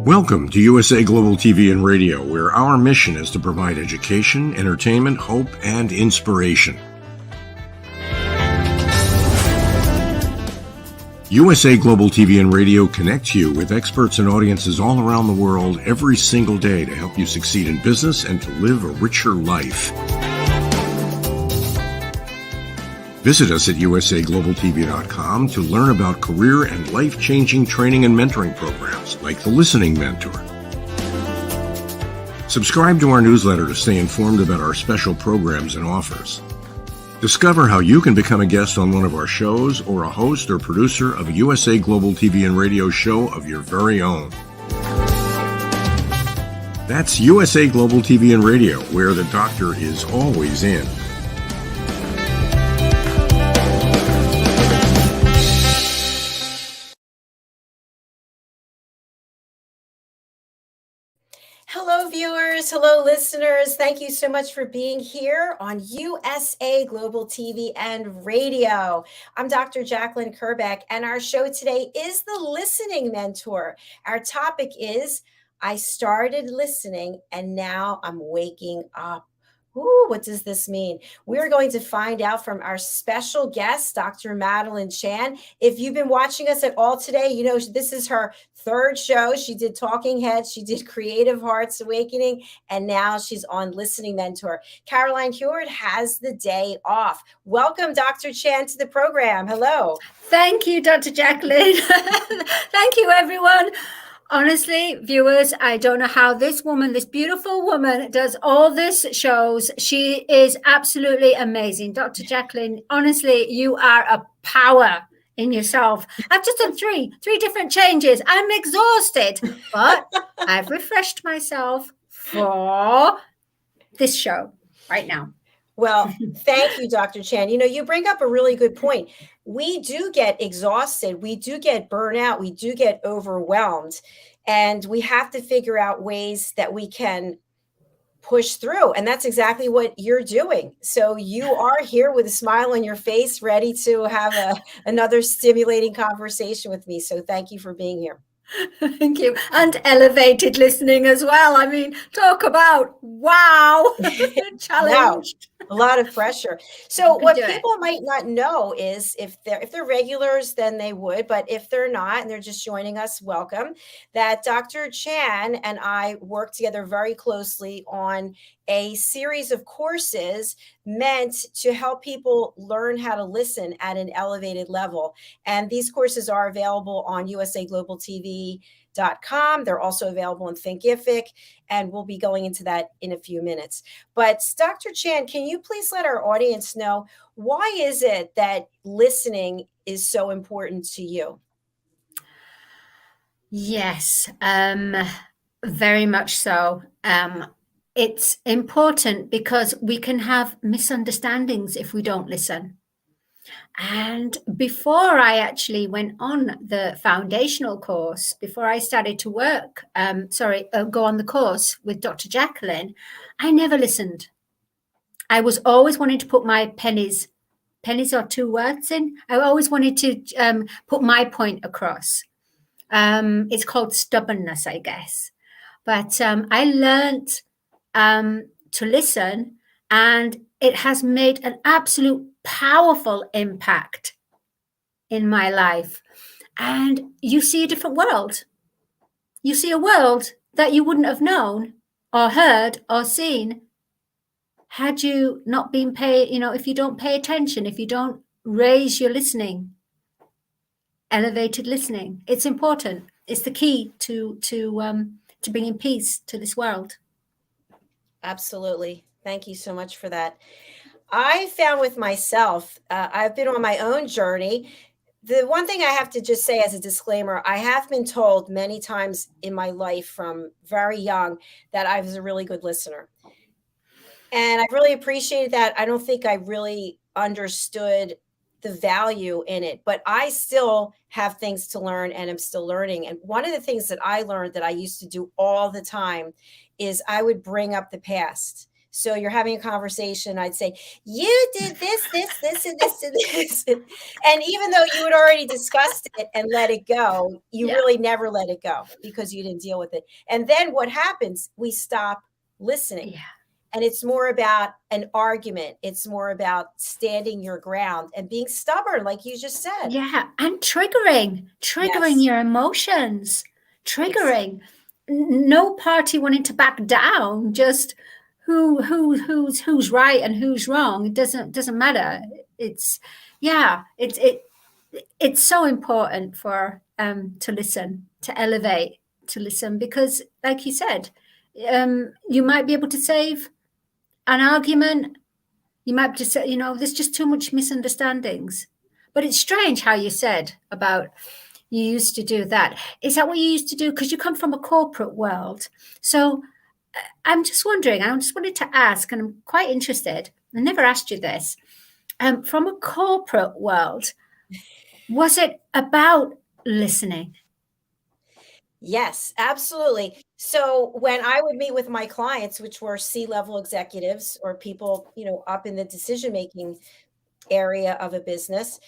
Welcome to USA Global TV and Radio, where our mission is to provide education, entertainment, hope, and inspiration. USA Global TV and Radio connects you with experts and audiences all around the world every single day to help you succeed in business and to live a richer life. Visit us at usaglobaltv.com to learn about career and life-changing training and mentoring programs like the Listening Mentor. Subscribe to our newsletter to stay informed about our special programs and offers. Discover how you can become a guest on one of our shows or a host or producer of a USA Global TV and Radio show of your very own. That's USA Global TV and Radio, where the doctor is always in. Hello, viewers. Hello, listeners. Thank you so much for being here on USA Global TV and Radio. I'm Dr. JACALYN KERBECK, and our show today is the Listening Mentor. Our topic is, I started listening and now I'm waking up. Ooh, what does this mean? We're going to find out from our special guest, Dr. Madalene Chan. If you've been watching us at all today, you know this is her third show. She did Talking Heads, she did Creative Hearts Awakening, and now she's on Listening Mentor. Caroline Hewitt has the day off. Welcome, Dr. Chan, to the program. Hello. Thank you, Dr. JACALYN. Thank you, everyone. Honestly, viewers, I don't know how this woman, this beautiful woman, does all these shows. She is absolutely amazing. Dr. JACALYN, honestly, you are a power in yourself. I've just done three different changes. I'm exhausted, but I've refreshed myself for this show right now. Well, thank you, Dr. Chan. You know, you bring up a really good point. We do get exhausted. We do get burnout. We do get overwhelmed. And we have to figure out ways that we can push through. And that's exactly what you're doing. So you are here with a smile on your face, ready to have another stimulating conversation with me. So thank you for being here. Thank you. And elevated listening as well. I mean, talk about wow, challenge. Wow, a lot of pressure. So what people might not know is if they're regulars, then they would. But if they're not and they're just joining us, welcome. That Dr. Chan and I work together very closely on a series of courses meant to help people learn how to listen at an elevated level. And these courses are available on usaglobaltv.com. They're also available in Thinkific, and we'll be going into that in a few minutes. But Dr. Chan, can you please let our audience know, why is it that listening is so important to you? Yes, very much so. It's important because we can have misunderstandings if we don't listen. And before I actually went on the foundational course, before I started to work, go on the course with Dr. JACALYN, I never listened. I was always wanting to put my pennies are two words in. I always wanted to put my point across. It's called stubbornness, I guess. But I learned to listen, and it has made an absolute powerful impact in my life. And you see a different world. You see a world that you wouldn't have known or heard or seen had you not been if you don't pay attention, if you don't raise your listening, elevated listening. It's important. It's the key to bringing peace to this world. Absolutely. Thank you so much for that. I found with myself, I've been on my own journey. The one thing I have to just say as a disclaimer, I have been told many times in my life from very young that I was a really good listener. And I really appreciated that. I don't think I really understood the value in it, but I still have things to learn and I'm still learning. And one of the things that I learned that I used to do all the time is I would bring up the past. So you're having a conversation. I'd say, you did this, and this, and this. And even though you had already discussed it and let it go, you really never let it go because you didn't deal with it. And then what happens? We stop listening. Yeah. And it's more about an argument. It's more about standing your ground and being stubborn, like you just said. Yeah. And triggering your emotions, triggering. No party wanting to back down, just who's right and who's wrong. It doesn't matter. It's so important for to listen, to elevate, to listen, because like you said, you might be able to save an argument. You might just say, there's just too much misunderstandings. But it's strange how you said about you used to do that. Is that what you used to do? Because you come from a corporate world. So I'm just wondering, I just wanted to ask, and I'm quite interested. I never asked you this. From a corporate world, was it about listening? Yes, absolutely. So when I would meet with my clients, which were C-level executives or people, up in the decision-making area of a business,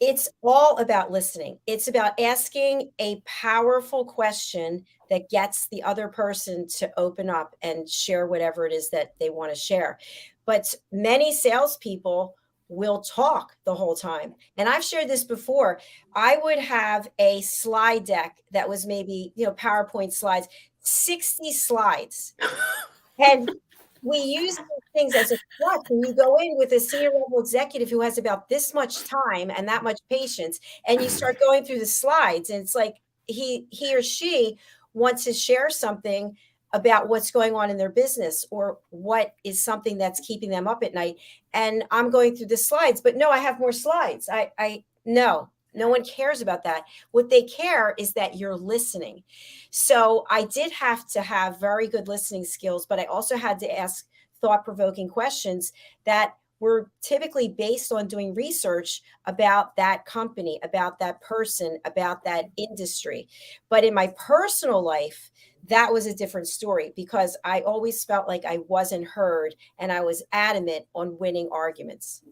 it's all about listening. It's about asking a powerful question that gets the other person to open up and share whatever it is that they want to share. But many salespeople will talk the whole time. And I've shared this before. I would have a slide deck that was maybe, PowerPoint slides, 60 slides. And we use these things as a crutch. When you go in with a senior level executive who has about this much time and that much patience, and you start going through the slides, and it's like he or she wants to share something about what's going on in their business or what is something that's keeping them up at night. And I'm going through the slides, but no, I have more slides. No one cares about that. What they care is that you're listening. So I did have to have very good listening skills, but I also had to ask thought-provoking questions that were typically based on doing research about that company, about that person, about that industry. But in my personal life, that was a different story because I always felt like I wasn't heard and I was adamant on winning arguments.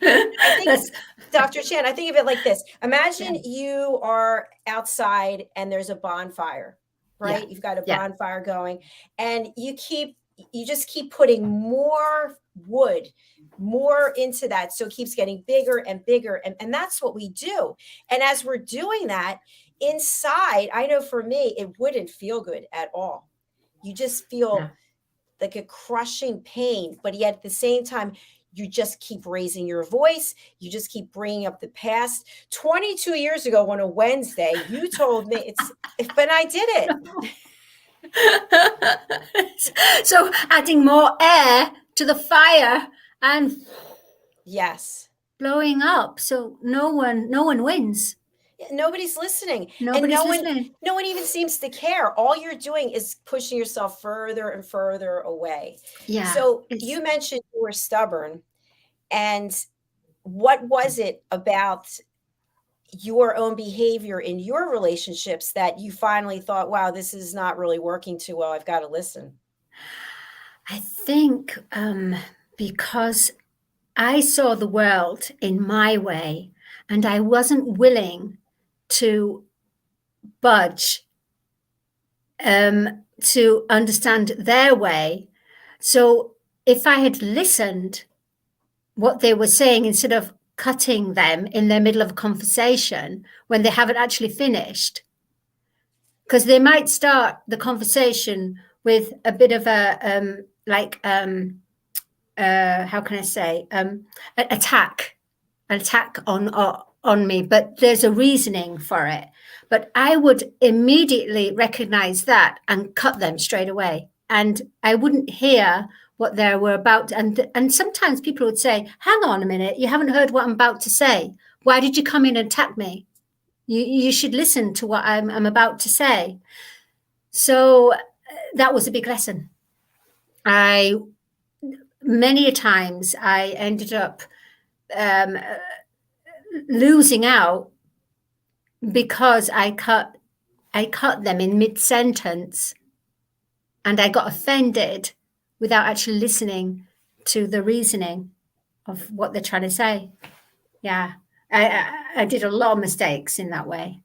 I think, Dr. Chan, I think of it like this. Imagine you are outside and there's a bonfire, right? You've got a bonfire going and you just keep putting more wood, more into that. So it keeps getting bigger and bigger. And that's what we do. And as we're doing that inside, I know for me, it wouldn't feel good at all. You just feel like a crushing pain, but yet at the same time, you just keep raising your voice. You just keep bringing up the past. 22 years ago on a Wednesday, you told me but I did it. So adding more air to the fire and blowing up. So no one wins. Nobody's listening. Nobody's listening. No one even seems to care. All you're doing is pushing yourself further and further away. Yeah. So you mentioned you were stubborn. And what was it about your own behavior in your relationships that you finally thought, wow, this is not really working too well. I've got to listen. I think because I saw the world in my way and I wasn't willing to budge to understand their way. So if I had listened what they were saying instead of cutting them in the middle of a conversation when they haven't actually finished, because they might start the conversation with a bit of a how can I say an attack on me, but there's a reasoning for it. But I would immediately recognize that and cut them straight away, and I wouldn't hear what they were about. And sometimes people would say, hang on a minute, you haven't heard what I'm about to say. Why did you come in and attack me? You should listen to what I'm about to say. So that was a big lesson. Many a times I ended up losing out because I cut them in mid-sentence and I got offended without actually listening to the reasoning of what they're trying to say. Yeah, I did a lot of mistakes in that way.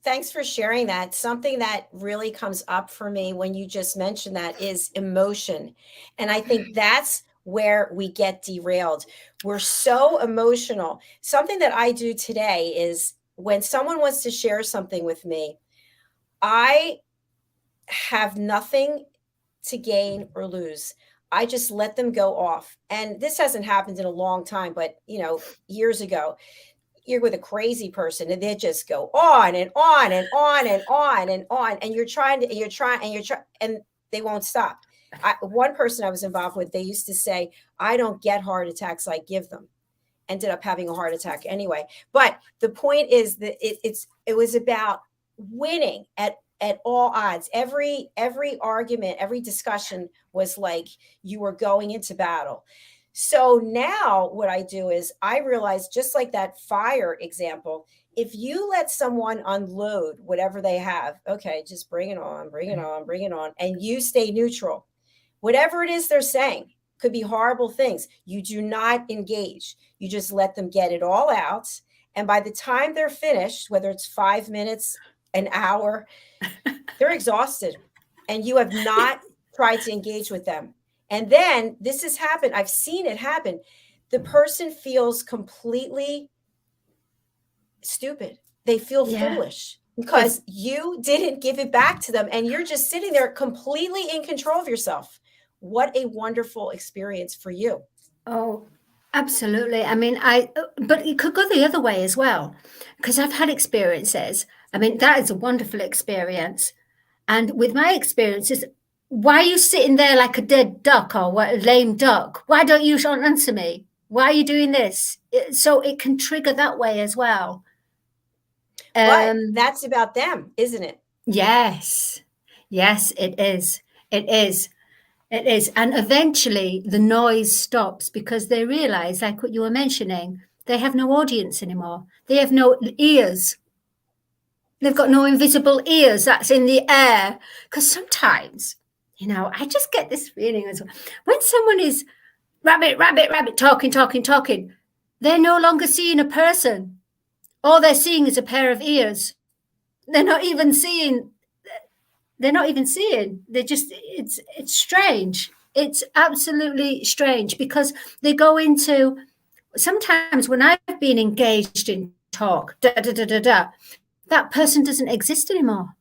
Thanks for sharing that. Something that really comes up for me when you just mentioned that is emotion. And I think that's where we get derailed. We're so emotional. Something that I do today is when someone wants to share something with me, I have nothing to gain or lose. I just let them go off. And this hasn't happened in a long time, but years ago, you're with a crazy person and they just go on and on and on and on and on. And and they won't stop. One person I was involved with, they used to say, I don't get heart attacks, I give them. Ended up having a heart attack anyway. But the point is that it was about winning at all odds. Every argument, every discussion was like you were going into battle. So now what I do is I realize, just like that fire example, if you let someone unload whatever they have, okay, just bring it on, bring it on, bring it on, and you stay neutral. Whatever it is they're saying, could be horrible things. You do not engage. You just let them get it all out. And by the time they're finished, whether it's 5 minutes, an hour, they're exhausted. And you have not tried to engage with them. And then this has happened. I've seen it happen. The person feels completely stupid. They feel foolish because you didn't give it back to them. And you're just sitting there completely in control of yourself. What a wonderful experience for you. Oh, absolutely. I mean, but it could go the other way as well, because I've had experiences. I mean, that is a wonderful experience. And with my experiences, why are you sitting there like a dead duck or what, a lame duck? Why don't you answer me? Why are you doing this? So it can trigger that way as well. But that's about them, isn't it? Yes. Yes, it is. It is. It is. And eventually the noise stops because they realize, like what you were mentioning, they have no audience anymore. They have no ears. They've got no invisible ears that's in the air. Because sometimes, I just get this feeling as well. When someone is rabbit, rabbit, rabbit, talking, talking, talking, they're no longer seeing a person. All they're seeing is a pair of ears. They're not even seeing. They're just, it's strange. It's absolutely strange because they go into, sometimes when I've been engaged in talk, that person doesn't exist anymore.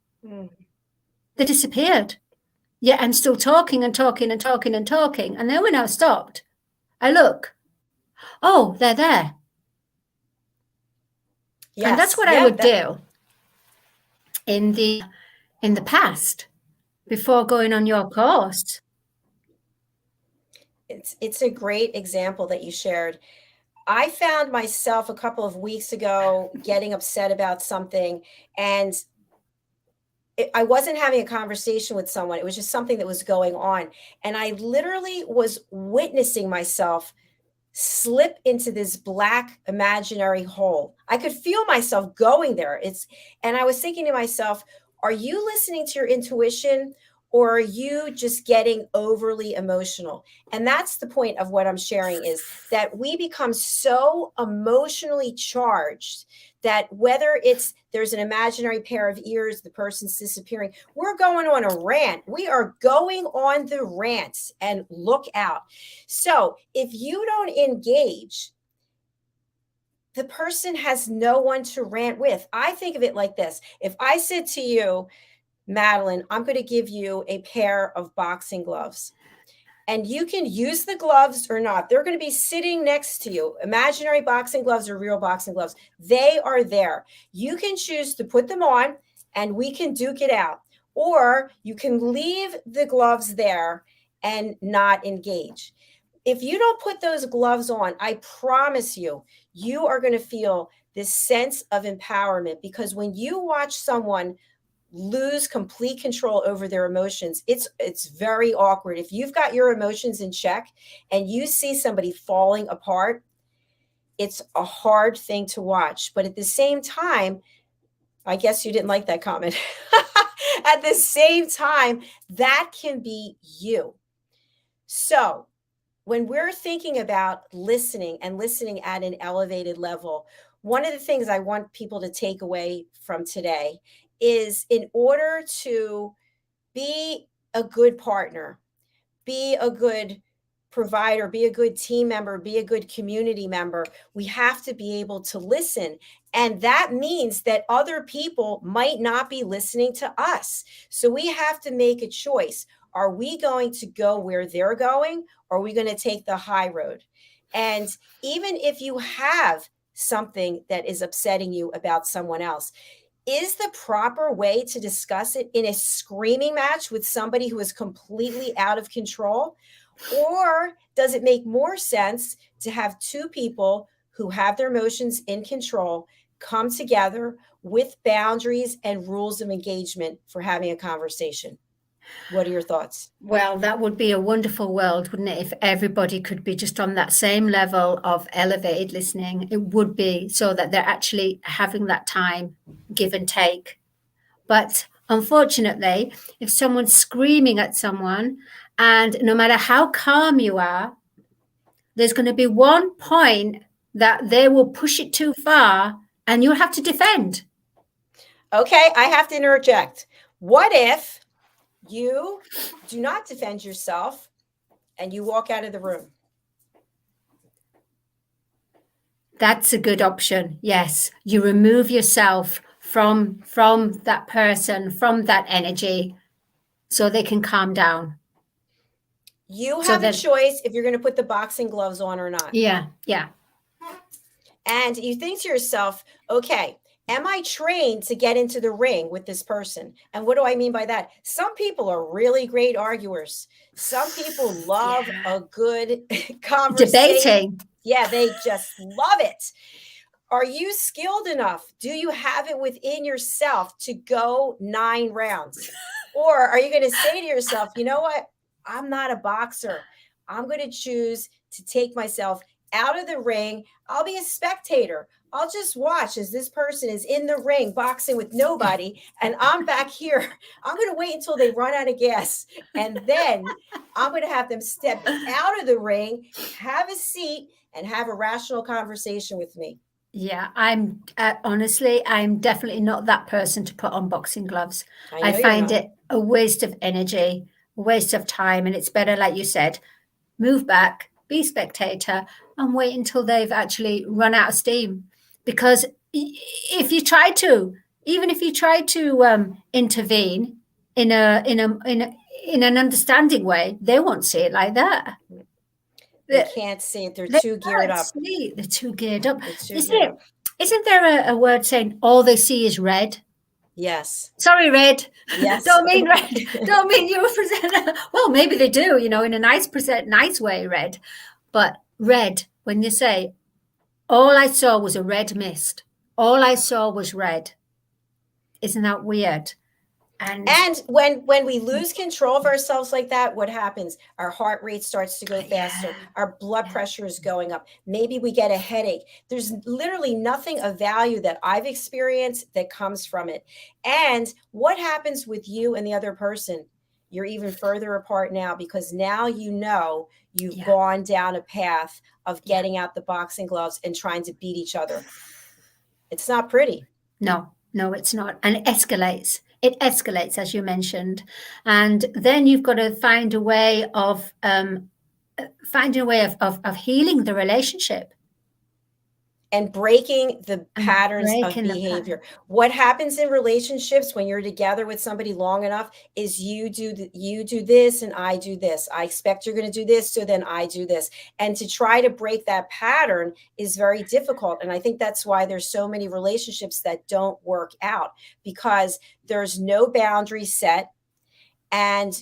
They disappeared. Yet I'm still talking and talking and talking and talking. And then when I've stopped, I look, oh, they're there. Yes. And that's what I would do in the past before going on your course. It's a great example that you shared. I found myself a couple of weeks ago getting upset about something, and I wasn't having a conversation with someone. It was just something that was going on. And I literally was witnessing myself slip into this black imaginary hole. I could feel myself going there. And I was thinking to myself, are you listening to your intuition, or are you just getting overly emotional? And that's the point of what I'm sharing, is that we become so emotionally charged that whether there's an imaginary pair of ears, the person's disappearing, we're going on a rant. We are going on the rant, and look out. So if you don't engage, the person has no one to rant with. I think of it like this. If I said to you, Madeline, I'm going to give you a pair of boxing gloves, and you can use the gloves or not. They're going to be sitting next to you. Imaginary boxing gloves or real boxing gloves. They are there. You can choose to put them on and we can duke it out. Or you can leave the gloves there and not engage. If you don't put those gloves on, I promise you, you are going to feel this sense of empowerment, because when you watch someone lose complete control over their emotions, it's very awkward. If you've got your emotions in check and you see somebody falling apart, it's a hard thing to watch. But at the same time, I guess you didn't like that comment. At the same time, that can be you. So when we're thinking about listening and listening at an elevated level, one of the things I want people to take away from today is, in order to be a good partner, be a good provider, be a good team member, be a good community member, we have to be able to listen. And that means that other people might not be listening to us. So we have to make a choice. Are we going to go where they're going, or are we going to take the high road? And even if you have something that is upsetting you about someone else, is the proper way to discuss it in a screaming match with somebody who is completely out of control? Or does it make more sense to have two people who have their emotions in control come together with boundaries and rules of engagement for having a conversation? What are your thoughts? Well, that would be a wonderful world, wouldn't it? If everybody could be just on that same level of elevated listening, it would be, so that they're actually having that time, give and take. But unfortunately, if someone's screaming at someone, and no matter how calm you are, there's going to be one point that they will push it too far and you'll have to defend. Okay, I have to interject. What if you do not defend yourself and you walk out of the room? That's a good option. Yes, you remove yourself from that person, from that energy, so they can calm down. You So have a then- choice if you're going to put the boxing gloves on or not. Yeah. And you think to yourself, okay, am I trained to get into the ring with this person? And what do I mean by that? Some people are really great arguers. Some people love a good conversation. Debating. Yeah, they just love it. Are you skilled enough? Do you have it within yourself to go 9 rounds? Or are you going to say to yourself, you know what? I'm not a boxer. I'm going to choose to take myself out of the ring. I'll be a spectator. I'll just watch as this person is in the ring boxing with nobody, and I'm back here. I'm going to wait until they run out of gas, and then I'm going to have them step out of the ring, have a seat, and have a rational conversation with me. Yeah, I'm honestly, I'm definitely not that person to put on boxing gloves. I know you're find not. it a waste of energy, a waste of time, and it's better, like you said, move back, be spectator, and wait until they've actually run out of steam. Because if you try to, even if you try to intervene in an understanding way, they won't see it like that. They can't see it. They're too geared up. They're too geared up. They're too geared up. Isn't there a word saying all they see is red? Yes. Sorry, red. Yes. Don't mean red. Don't mean you present. Well, maybe they do, in a nice way, red. But red, when you say, all I saw was a red mist. All I saw was red. Isn't that weird? And when we lose control of ourselves like that, what happens? Our heart rate starts to go faster. Our blood pressure is going up. Maybe we get a headache. There's literally nothing of value that I've experienced that comes from it. And what happens with you and the other person? You're even further apart now, because now you've gone down a path of getting out the boxing gloves and trying to beat each other. It's not pretty. No, it's not. And it escalates. It escalates, as you mentioned. And then you've got to find a way of healing the relationship. And breaking the patterns of behavior. What happens in relationships when you're together with somebody long enough is you do this and I do this. I expect you're going to do this, so then I do this. And to try to break that pattern is very difficult. And I think that's why there's so many relationships that don't work out, because there's no boundary set and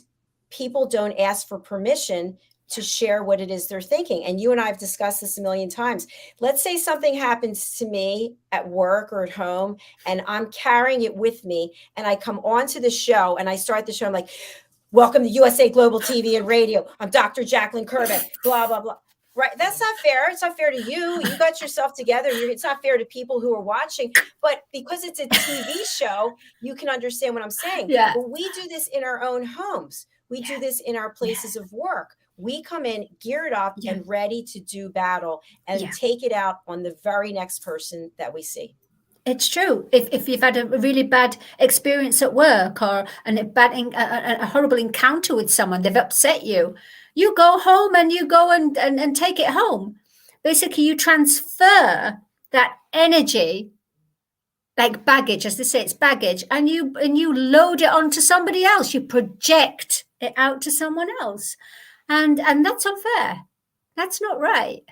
people don't ask for permission to share what it is they're thinking. And you and I have discussed this a million times. Let's say something happens to me at work or at home, and I'm carrying it with me, and I come onto the show and I start the show. I'm like, welcome to USA Global TV and Radio. I'm Dr. JACALYN KERBECK, blah, blah, blah. Right. That's not fair. It's not fair to you. You got yourself together. It's not fair to people who are watching. But because it's a TV show, you can understand what I'm saying. Yeah. But we do this in our own homes. We do this in our places of work. we come in geared up Yeah. and ready to do battle and Yeah. take it out on the very next person that we see. It's true. If you've had a really bad experience at work or a horrible encounter with someone, they've upset you, you go home and you go and take it home. Basically, you transfer that energy, like baggage, as they say, it's baggage, and you load it onto somebody else. You project it out to someone else, and that's unfair. That's not right.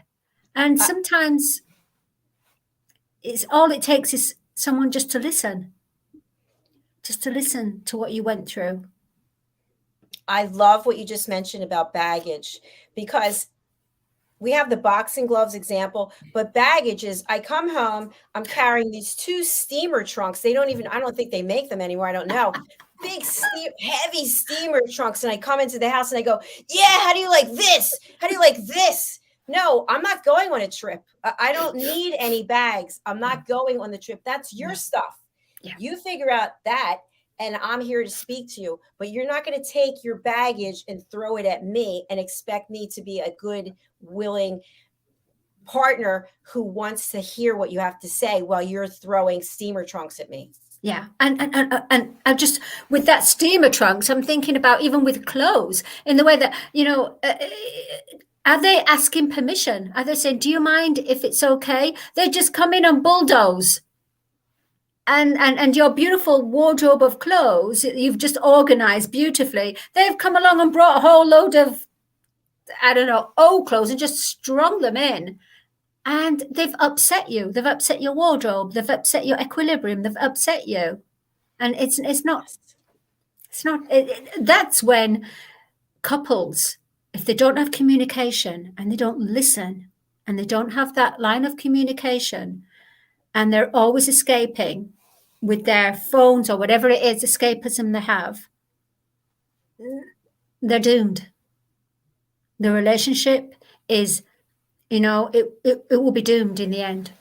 And sometimes it's all it takes is someone just to listen to what you went through. I love what you just mentioned about baggage, because we have the boxing gloves example, but baggage is, I come home, I'm carrying these 2 steamer trunks. I don't think they make them anymore. I don't know. Big, heavy steamer trunks. And I come into the house and I go, yeah, how do you like this? How do you like this? No, I'm not going on a trip. I don't need any bags. I'm not going on the trip. That's your stuff. Yeah. You figure out that. And I'm here to speak to you, but you're not going to take your baggage and throw it at me and expect me to be a good, willing partner who wants to hear what you have to say while you're throwing steamer trunks at me. Yeah, and I just, with that steamer trunks, I'm thinking about even with clothes, in the way that, are they asking permission? Are they saying, do you mind if it's okay? They just come in and bulldoze. And your beautiful wardrobe of clothes you've just organized beautifully, they've come along and brought a whole load of, I don't know, old clothes and just strung them in. And they've upset you. They've upset your wardrobe. They've upset your equilibrium. They've upset you. And it's not, that's when couples, if they don't have communication and they don't listen and they don't have that line of communication, and they're always escaping with their phones or whatever it is, escapism they have, they're doomed. The relationship is, it will be doomed in the end.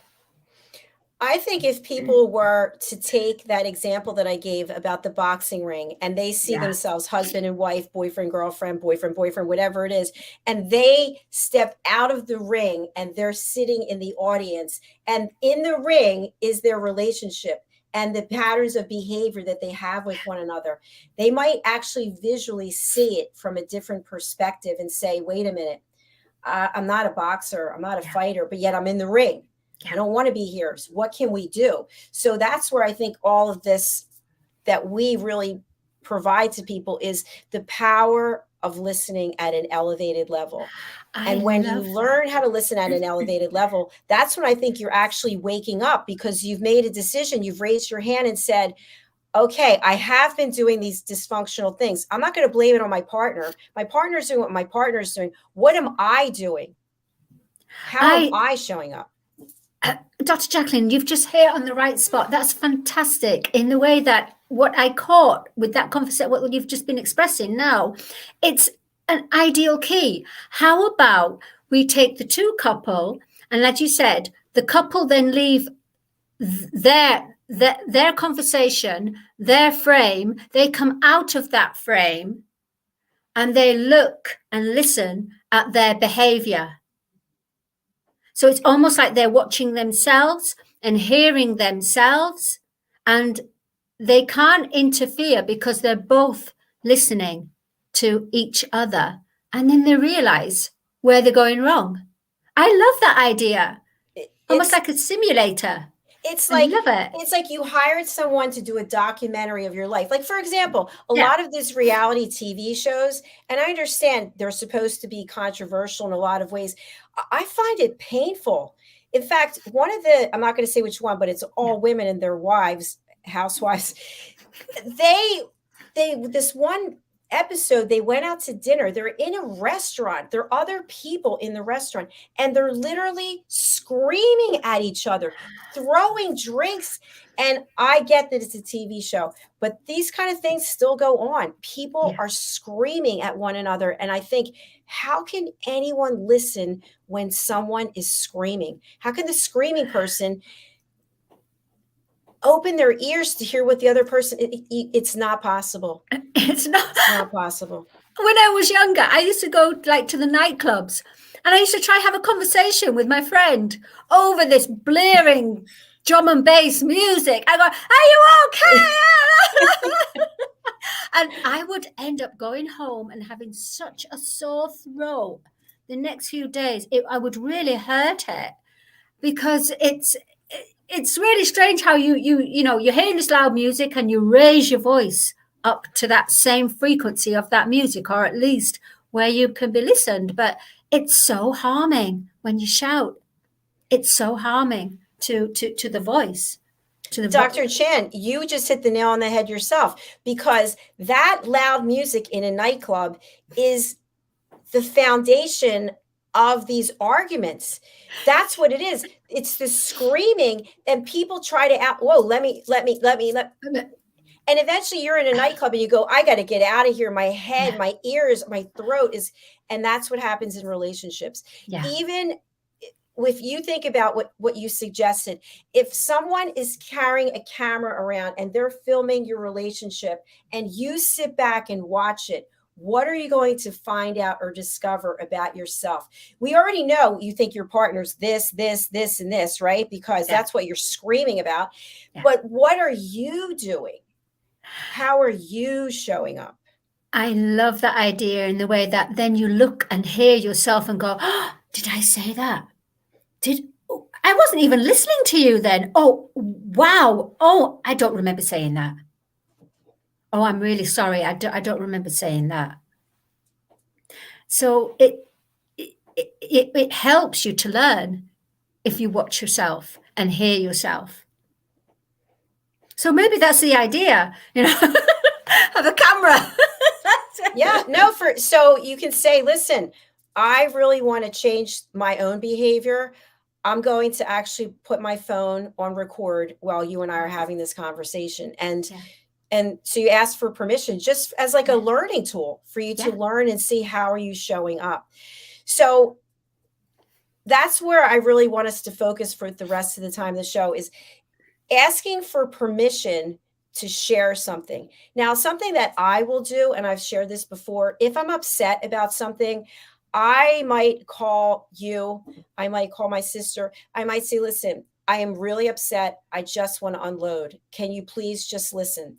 I think if people were to take that example that I gave about the boxing ring, and they see themselves husband and wife, boyfriend, girlfriend, boyfriend, whatever it is, and they step out of the ring and they're sitting in the audience, and in the ring is their relationship and the patterns of behavior that they have with one another, they might actually visually see it from a different perspective and say, wait a minute, I'm not a boxer, I'm not a fighter, but yet I'm in the ring. I don't want to be here. So what can we do? So that's where I think all of this that we really provide to people is the power of listening at an elevated level. And when you learn how to listen at an elevated level, that's when I think you're actually waking up, because you've made a decision. You've raised your hand and said, okay, I have been doing these dysfunctional things. I'm not going to blame it on my partner. My partner's doing what my partner's doing. What am I doing? How am I showing up? Dr. JACALYN, you've just hit on the right spot. That's fantastic, in the way that what I caught with that conversation, what you've just been expressing now, it's an ideal key. How about we take the 2 couple, and like you said, the couple then leave their conversation, their frame, they come out of that frame and they look and listen at their behavior. So it's almost like they're watching themselves and hearing themselves, and they can't interfere because they're both listening to each other. And then they realize where they're going wrong. I love that idea. Almost like a simulator. It's I love it. It's like you hired someone to do a documentary of your life. Like, for example, a lot of these reality TV shows, and I understand they're supposed to be controversial in a lot of ways. I find it painful. In fact, one of the, I'm not going to say which one, but it's all women and their wives, housewives. This one episode, they went out to dinner. They're in a restaurant. There are other people in the restaurant, and they're literally screaming at each other, throwing drinks. And I get that it's a TV show, but these kind of things still go on. People are screaming at one another. And I think, how can anyone listen when someone is screaming? How can the screaming person open their ears to hear what the other person, it's not possible. It's not possible. When I was younger, I used to go like to the nightclubs, and I used to try have a conversation with my friend over this blaring drum and bass music. I go, "Are you okay?" And I would end up going home and having such a sore throat the next few days. I would really hurt it, because it's really strange how you're hearing this loud music and you raise your voice up to that same frequency of that music, or at least where you can be listened. But it's so harming when you shout. It's so harming to the voice. Dr. Chan, you just hit the nail on the head yourself, because that loud music in a nightclub is the foundation of these arguments. That's what it is. It's the screaming, and people try to let me. And eventually you're in a nightclub and you go, I got to get out of here. My head, my ears, my throat is, and that's what happens in relationships. Yeah. Even if you think about what you suggested, if someone is carrying a camera around and they're filming your relationship and you sit back and watch it, what are you going to find out or discover about yourself? We already know you think your partner's this, and this, right? Because that's what you're screaming about. Yeah. But what are you doing? How are you showing up? I love that idea, in the way that then you look and hear yourself and go, oh, did I say that? I wasn't even listening to you then. Oh, wow. Oh, I don't remember saying that. Oh, I'm really sorry. I don't remember saying that. So it helps you to learn if you watch yourself and hear yourself. So maybe that's the idea, of a camera. Yeah, no, so you can say, listen, I really want to change my own behavior. I'm going to actually put my phone on record while you and I are having this conversation. And so you ask for permission, just as like a learning tool for you to learn and see how are you showing up. So that's where I really want us to focus for the rest of the time of the show, is asking for permission to share something. Now, something that I will do, and I've shared this before, if I'm upset about something, I might call you, I might call my sister, I might say, listen, I am really upset. I just want to unload. Can you please just listen?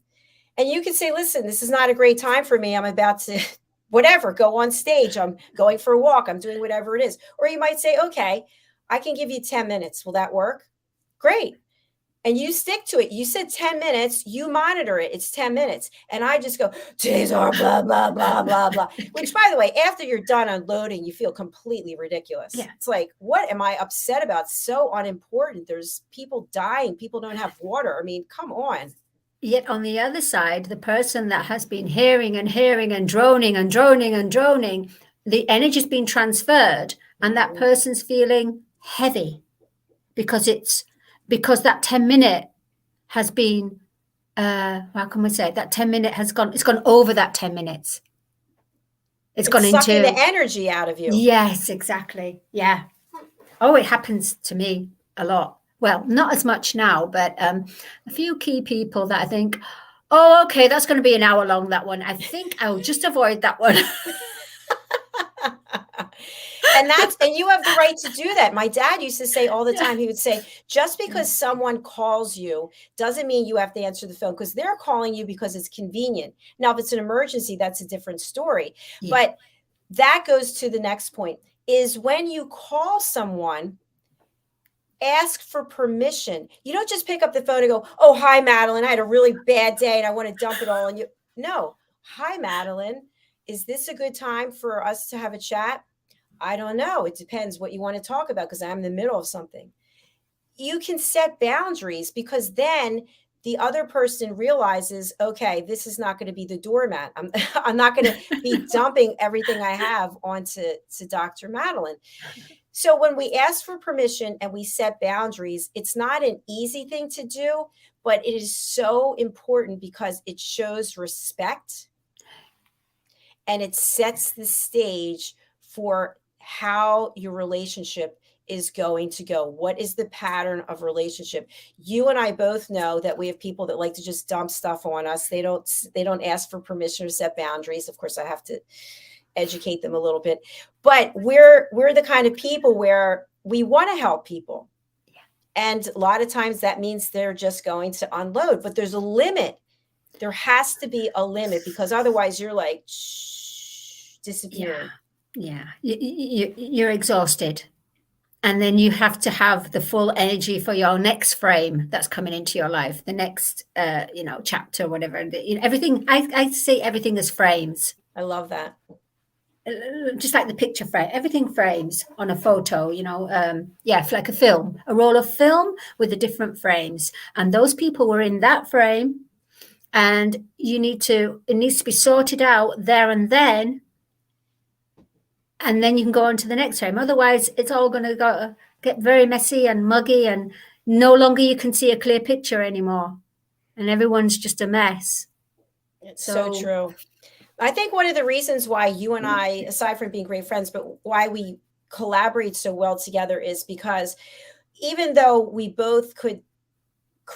And you can say, listen, this is not a great time for me. I'm about to, whatever, go on stage. I'm going for a walk. I'm doing whatever it is. Or you might say, okay, I can give you 10 minutes. Will that work? Great. And you stick to it. You said 10 minutes, you monitor it. It's 10 minutes. And I just go, today's our blah, blah, blah, blah, blah. Which, by the way, after you're done unloading, you feel completely ridiculous. Yeah. It's like, what am I upset about? So unimportant. There's people dying. People don't have water. I mean, come on. Yet on the other side, the person that has been hearing and hearing and droning and droning and droning, the energy's been transferred, and that person's feeling heavy because that 10-minute has been, how can we say it? That 10 minute it's gone over that 10 minutes. It's gone into sucking the energy out of you. Yes, exactly. Yeah. Oh, it happens to me a lot. Well, not as much now, but a few key people that I think, oh, okay, that's going to be an hour long, that one. I think I'll just avoid that one. And you have the right to do that. My dad used to say all the time, he would say, just because someone calls you doesn't mean you have to answer the phone, because they're calling you because it's convenient. Now, if it's an emergency, that's a different story. Yeah. But that goes to the next point, is when you call someone, ask for permission. You don't just pick up the phone and go, oh, hi, Madeline. I had a really bad day and I want to dump it all on you. No. Hi, Madeline. Is this a good time for us to have a chat? I don't know. It depends what you want to talk about, because I'm in the middle of something. You can set boundaries, because then the other person realizes, okay, this is not going to be the doormat. I'm not going to be dumping everything I have onto Dr. Madeline. So when we ask for permission and we set boundaries, it's not an easy thing to do, but it is so important, because it shows respect and it sets the stage for how your relationship is going to go? What is the pattern of relationship? You and I both know that we have people that like to just dump stuff on us. They don't ask for permission to set boundaries. Of course, I have to educate them a little bit, but we're the kind of people where we want to help people. And a lot of times that means they're just going to unload, but there's a limit. There has to be a limit, because otherwise you're like disappearing. Yeah. You're exhausted. And then you have to have the full energy for your next frame that's coming into your life, the next, chapter, whatever. Everything, I see everything as frames. I love that. Just like the picture frame, everything frames on a photo, like a film, a roll of film with the different frames. And those people were in that frame, and it needs to be sorted out there and then you can go on to the next frame. Otherwise, it's all going to get very messy and muggy, and no longer you can see a clear picture anymore. And everyone's just a mess. It's so true. I think one of the reasons why you and I, aside from being great friends, but why we collaborate so well together is because even though we both could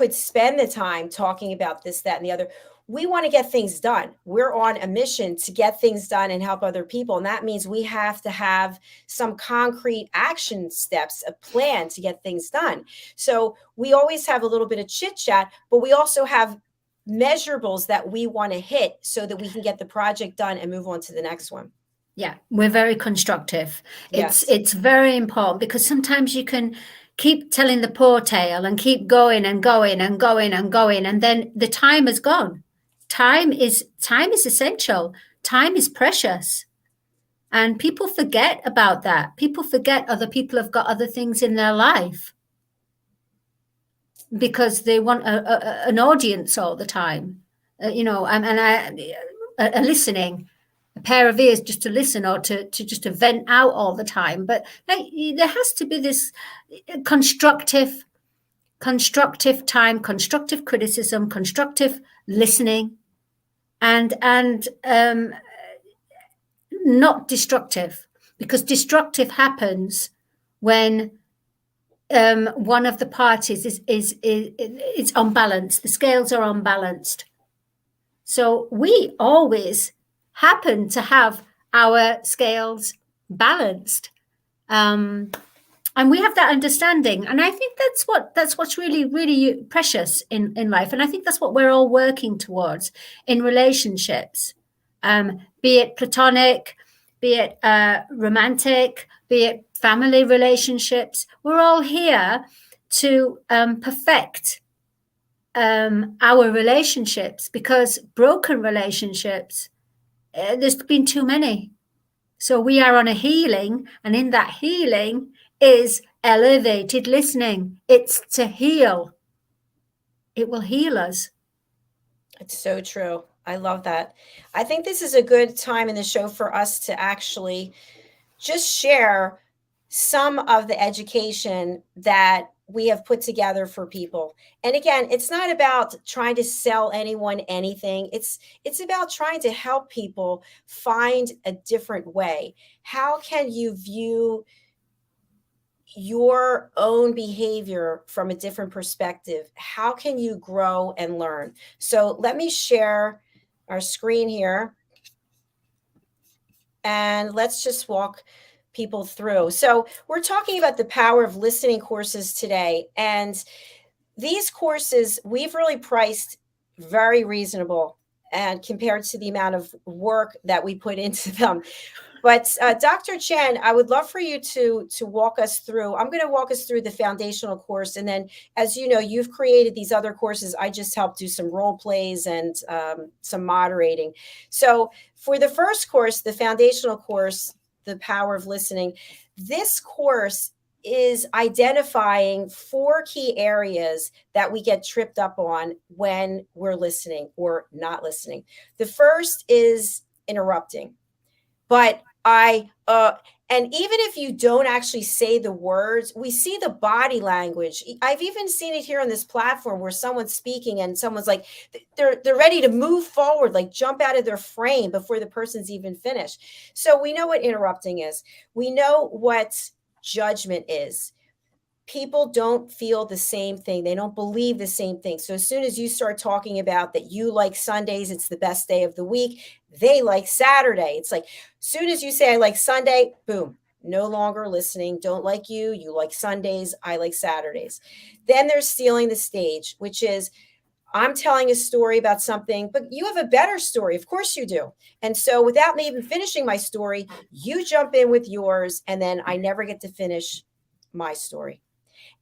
spend the time talking about this, that, and the other, we want to get things done. We're on a mission to get things done and help other people. And that means we have to have some concrete action steps, a plan to get things done. So we always have a little bit of chit chat, but we also have measurables that we want to hit so that we can get the project done and move on to the next one. Yeah, we're very constructive. Yes. It's very important, because sometimes you can keep telling the poor tale and keep going and going and going and going, and then the time is gone. Time is essential. Time is precious. And people forget about that. People forget other people have got other things in their life, because they want an audience all the time, a listening, a pair of ears just to listen, or to just to vent out all the time. But there has to be this constructive time, constructive criticism, constructive listening, and not destructive, because destructive happens when one of the parties is unbalanced. The scales are unbalanced. So we always happen to have our scales balanced, and we have that understanding. And I think that's what's really, really precious in life. And I think that's what we're all working towards in relationships, be it platonic, be it romantic, be it family relationships. We're all here to perfect our relationships, because broken relationships, there's been too many. So we are on a healing, and in that healing is elevated listening. It's to heal. It will heal us. It's so true. I love that. I think this is a good time in the show for us to actually just share some of the education that we have put together for people. And again, it's not about trying to sell anyone anything. It's about trying to help people find a different way. How can you view your own behavior from a different perspective? How can you grow and learn? So let me share our screen here, and let's just walk people through. So we're talking about the power of listening courses today. And these courses, we've really priced very reasonable and compared to the amount of work that we put into them. But Dr. Chen, I would love for you to walk us through. I'm going to walk us through the foundational course. And then, as you know, you've created these other courses. I just helped do some role plays and some moderating. So for the first course, the foundational course, The Power of Listening, this course is identifying 4 key areas that we get tripped up on when we're listening or not listening. The first is interrupting. But and even if you don't actually say the words, we see the body language. I've even seen it here on this platform where someone's speaking and someone's like, they're ready to move forward, like jump out of their frame before the person's even finished. So we know what interrupting is. We know what judgment is. People don't feel the same thing. They don't believe the same thing. So as soon as you start talking about that you like Sundays, it's the best day of the week, they like Saturday. It's like, as soon as you say, I like Sunday, boom, no longer listening. Don't like you. You like Sundays. I like Saturdays. Then they're stealing the stage, which is, I'm telling a story about something, but you have a better story. Of course you do. And so without me even finishing my story, you jump in with yours, and then I never get to finish my story.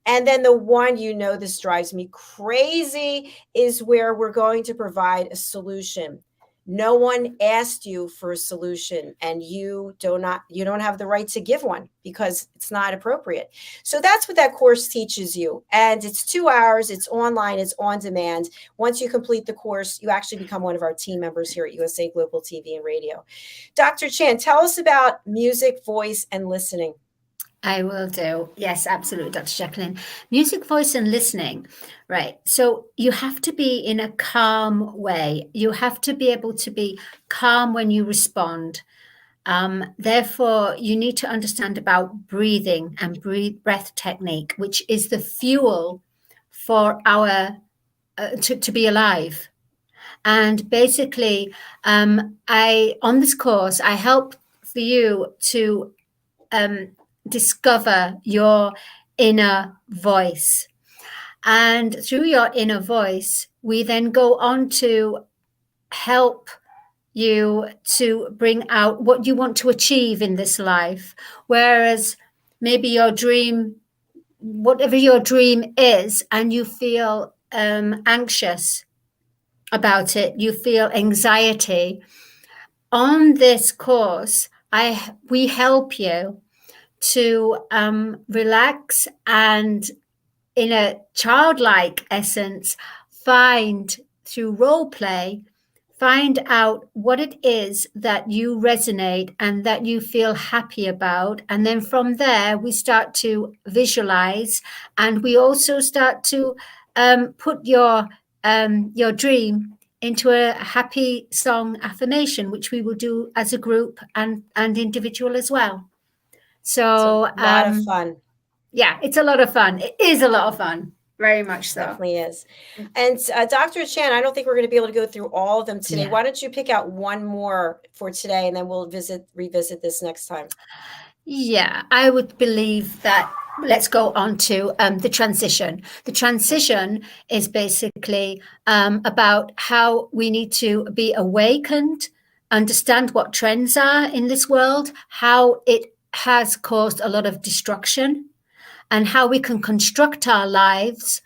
And then the one, this drives me crazy, is where we're going to provide a solution. No one asked you for a solution, and you don't have the right to give one because it's not appropriate. So that's what that course teaches you. And it's 2 hours, it's online, it's on demand. Once you complete the course, you actually become one of our team members here at USA Global TV and Radio. Dr. Chan, tell us about music, voice, and listening. I will do. Yes, absolutely, Dr. JACALYN. Music, voice, and listening. Right. So you have to be in a calm way. You have to be able to be calm when you respond. Therefore, you need to understand about breathing and breath technique, which is the fuel for our to be alive. And basically, on this course, I help for you to discover your inner voice. And through your inner voice, we then go on to help you to bring out what you want to achieve in this life. Whereas maybe your dream, whatever your dream is, and you feel anxious about it, you feel anxiety. On this course, we help you to relax and, in a childlike essence, through role play, find out what it is that you resonate and that you feel happy about. And then from there, we start to visualize, and we also start to put your dream into a happy song affirmation, which we will do as a group and individual as well. So it's a lot of fun. Yeah, it's a lot of fun. It is a lot of fun. Very much so. Definitely is. And Dr. Chan, I don't think we're going to be able to go through all of them today. Yeah. Why don't you pick out one more for today, and then we'll revisit this next time. Yeah, I would believe that. Let's go on to the transition. The transition is basically about how we need to be awakened, understand what trends are in this world, how it has caused a lot of destruction, and how we can construct our lives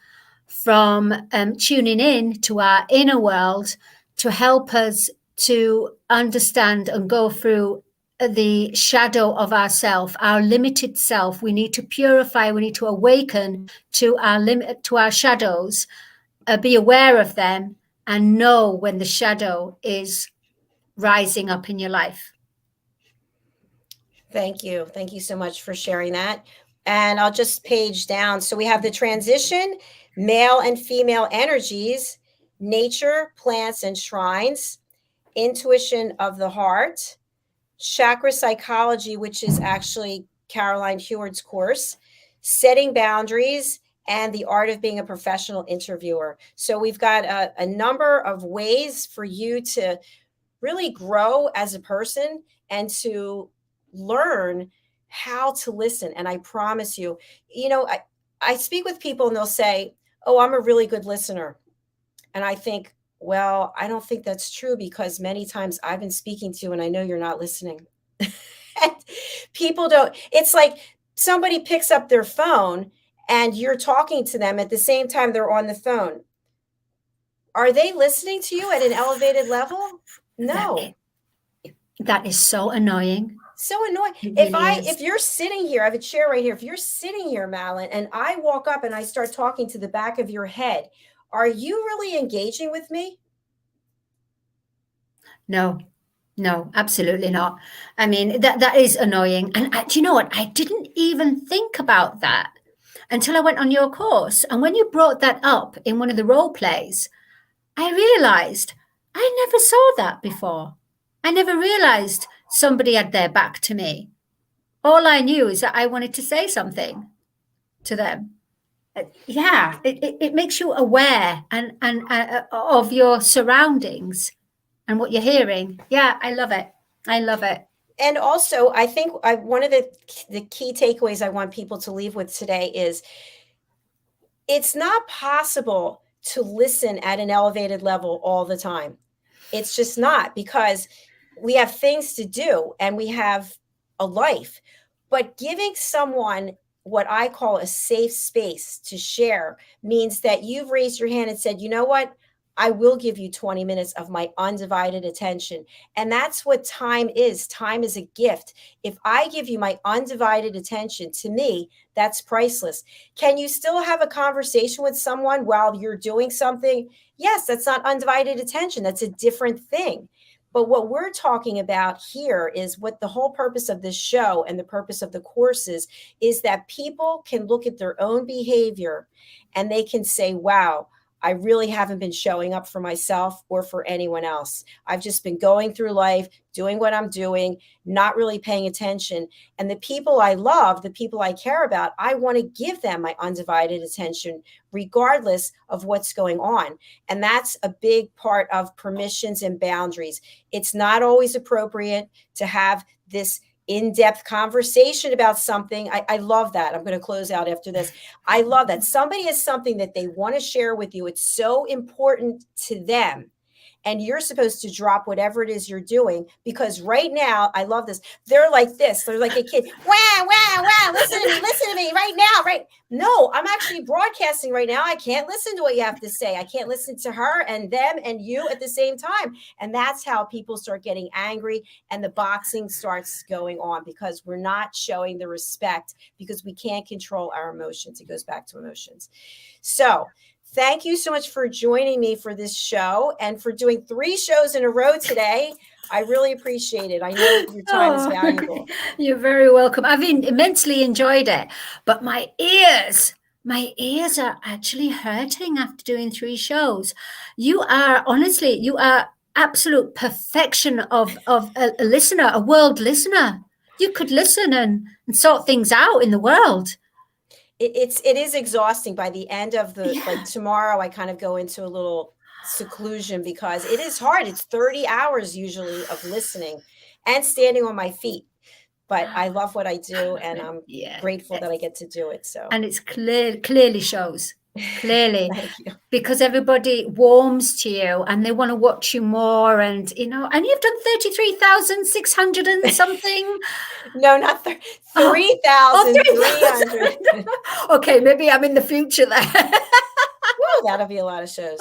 from tuning in to our inner world to help us to understand and go through the shadow of ourself, our limited self. We need to purify, we need to awaken to our shadows, be aware of them, and know when the shadow is rising up in your life. Thank you. Thank you so much for sharing that. And I'll just page down. So we have the transition, male and female energies, nature, plants, and shrines, intuition of the heart, chakra psychology, which is actually Caroline Heward's course, setting boundaries, and the art of being a professional interviewer. So we've got a number of ways for you to really grow as a person and to learn how to listen. And I promise you, I speak with people and they'll say, oh, I'm a really good listener. And I think, well, I don't think that's true, because many times I've been speaking to you and I know you're not listening. And people don't, it's like somebody picks up their phone and you're talking to them at the same time they're on the phone. Are they listening to you at an elevated level? No. That is so annoying. So annoying. If you're sitting here, I have a chair right here. If you're sitting here, Madeline, and I walk up and I start talking to the back of your head, are you really engaging with me? No, absolutely not. I mean, that is annoying. And do you know what? I didn't even think about that until I went on your course. And when you brought that up in one of the role plays, I realized I never saw that before. I never realized somebody had their back to me, all I knew is that I wanted to say something to them. Yeah, it makes you aware and of your surroundings and what you're hearing. Yeah, I love it. I love it. And also, I think one of the key takeaways I want people to leave with today is it's not possible to listen at an elevated level all the time. It's just not, because we have things to do and we have a life. But giving someone what I call a safe space to share means that you've raised your hand and said, you know what? I will give you 20 minutes of my undivided attention. And that's what time is. Time is a gift. If I give you my undivided attention, to me, that's priceless. Can you still have a conversation with someone while you're doing something? Yes, that's not undivided attention. That's a different thing. But what we're talking about here is what the whole purpose of this show and the purpose of the courses is, that people can look at their own behavior and they can say, wow, I really haven't been showing up for myself or for anyone else. I've just been going through life, doing what I'm doing, not really paying attention. And the people I love, the people I care about, I want to give them my undivided attention, regardless of what's going on. And that's a big part of permissions and boundaries. It's not always appropriate to have this in-depth conversation about something. I love that. I'm going to close out after this. I love that somebody has something that they want to share with you. It's so important to them. And you're supposed to drop whatever it is you're doing, because right now, I love this. They're like this. They're like a kid. Wow, wow, wow. Listen to me right now. Right. No, I'm actually broadcasting right now. I can't listen to what you have to say. I can't listen to her and them and you at the same time. And that's how people start getting angry and the boxing starts going on, because we're not showing the respect, because we can't control our emotions. It goes back to emotions. So thank you so much for joining me for this show and for doing 3 shows in a row today. I really appreciate it. I know your time is valuable. You're very welcome. I've immensely enjoyed it, but my ears are actually hurting after doing 3 shows. You are absolute perfection of a listener, a world listener. You could listen and sort things out in the world. It is exhausting by the end of the, like tomorrow, I kind of go into a little seclusion because it is hard. It's 30 hours usually of listening and standing on my feet. But I love what I do, and I'm grateful that I get to do it. So, and it's clearly shows. Clearly, thank you. Because everybody warms to you and they want to watch you more, and and you've done 33,600 and something. No, not 3,300. Okay, maybe I'm in the future there. Well, that'll be a lot of shows.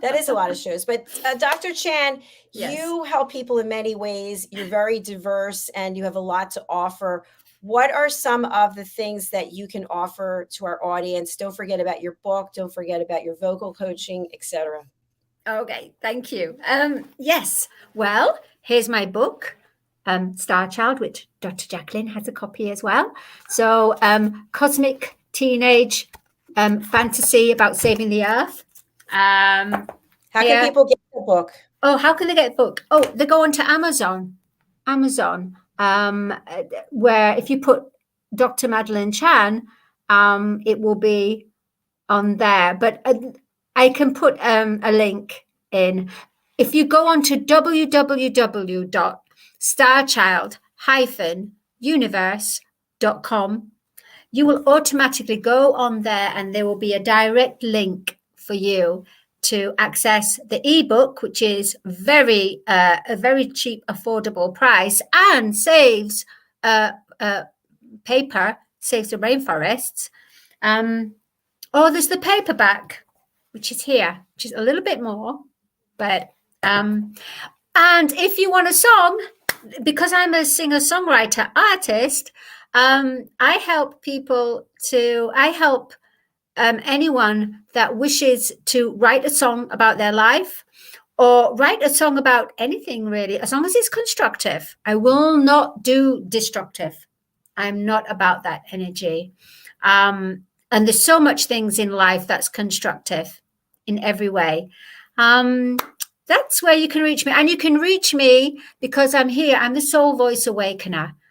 That is a lot of shows. But Dr. Chan, you help people in many ways. You're very diverse and you have a lot to offer. What are some of the things that you can offer to our audience? Don't forget about your book. Don't forget about your vocal coaching, etc. Okay, thank you. Yes. Well, here's my book, Star Child, which Dr. JACALYN has a copy as well. So, cosmic teenage fantasy about saving the earth. How can people get the book? Oh, how can they get the book? Oh, they go onto Amazon. Where if you put Dr. Madalene Chan, it will be on there. But I can put a link in. If you go on to www.starchild-universe.com, you will automatically go on there and there will be a direct link for you to access the ebook, which is a very cheap, affordable price and saves paper, saves the rainforests. Or there's the paperback, which is here, which is a little bit more. But and if you want a song, because I'm a singer-songwriter artist, I help anyone that wishes to write a song about their life or write a song about anything really, as long as it's constructive. I will not do destructive. I'm not about that energy. And there's so much things in life that's constructive in every way. That's where you can reach me. And you can reach me because I'm here. I'm the Soul Voice Awakener.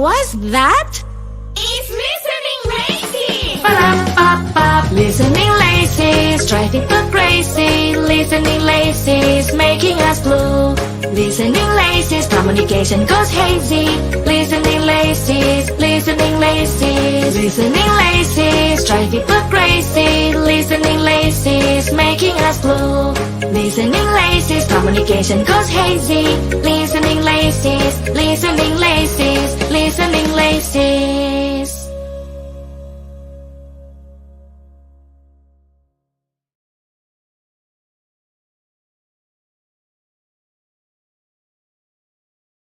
what's that? It's listening lazy. Ba-da-ba-ba. Listening lazy, driving people crazy. Listening lazy is making us blue. Listening lazy, communication goes hazy. Listening lazy, listening lazy. Listening lazy, driving people crazy. Listening lazy is making us blue. Listening lazy, communication goes hazy. Listening lazy, listening lazy, listening lazy.